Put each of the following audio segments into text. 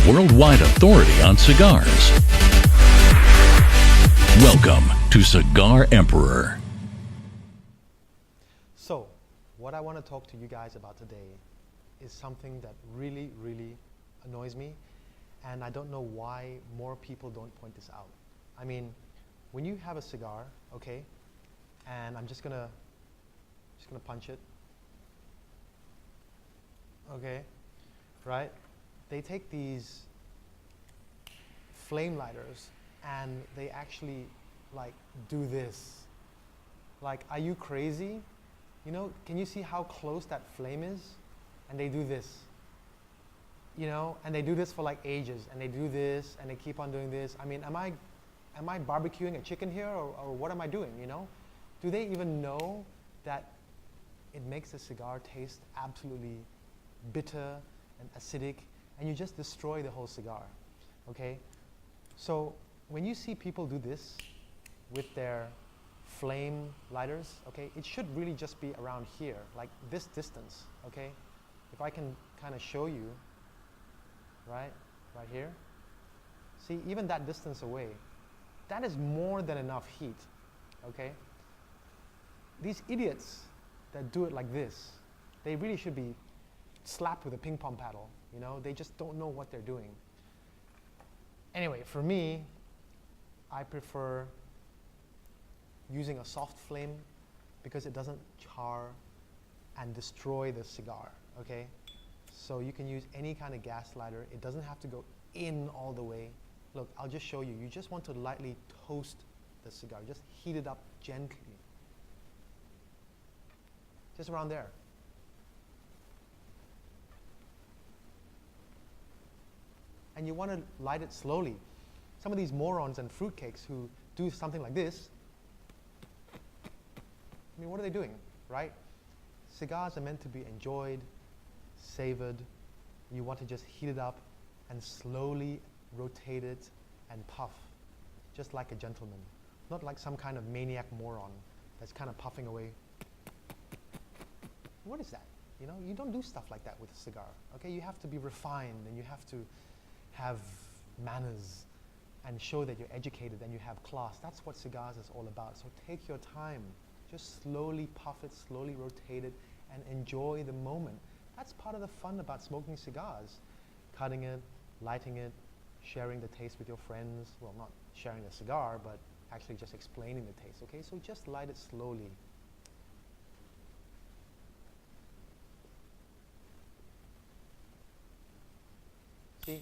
worldwide authority on cigars. Welcome to Cigar Emperor. So, what I want to talk to you guys about today is something that really, really annoys me, and I don't know why more people don't point this out. I mean, when you have a cigar, okay, and I'm just gonna punch it, okay, right? They take these flame lighters and they actually like do this. Like, are you crazy? You know, can you see how close that flame is? And they do this, you know, and they do this for like ages, and they do this and they keep on doing this. I mean, am I barbecuing a chicken here, or what am I doing, you know? Do they even know that it makes the cigar taste absolutely bitter and acidic, and you just destroy the whole cigar, okay? So when you see people do this with their flame lighters, okay, it should really just be around here, like this distance, okay? If I can kind of show you, right here. See, even that distance away, that is more than enough heat, okay? These idiots that do it like this, they really should be slapped with a ping pong paddle, you know? They just don't know what they're doing. Anyway, for me, I prefer using a soft flame because it doesn't char and destroy the cigar, okay? So you can use any kind of gas lighter. It doesn't have to go in all the way. Look, I'll just show you. You just want to lightly toast the cigar. Just heat it up gently. Just around there. And you want to light it slowly. Some of these morons and fruitcakes who do something like this, I mean, what are they doing, right? Cigars are meant to be enjoyed, savored. You want to just heat it up and slowly rotate it and puff, just like a gentleman, not like some kind of maniac moron that's kind of puffing away. What is that? You know, you don't do stuff like that with a cigar, okay? You have to be refined, and you have to have manners and show that you're educated and you have class. That's what cigars is all about. So take your time. Just slowly puff it, slowly rotate it, and enjoy the moment. That's part of the fun about smoking cigars. Cutting it, lighting it, sharing the taste with your friends. Well, not sharing the cigar, but actually just explaining the taste, okay? So just light it slowly. See,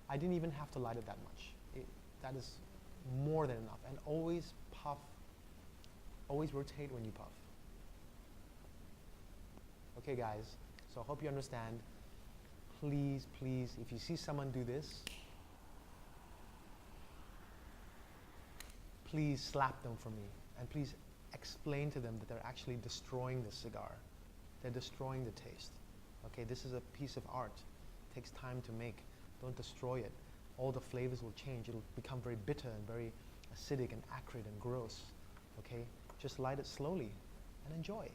I didn't even have to light it that much. That is more than enough. And always puff, always rotate when you puff. Okay, guys, so I hope you understand. Please, please, if you see someone do this, please slap them for me. And please explain to them that they're actually destroying the cigar. They're destroying the taste. Okay, this is a piece of art. It takes time to make. Don't destroy it. All the flavors will change. It'll become very bitter and very acidic and acrid and gross. Okay, just light it slowly and enjoy.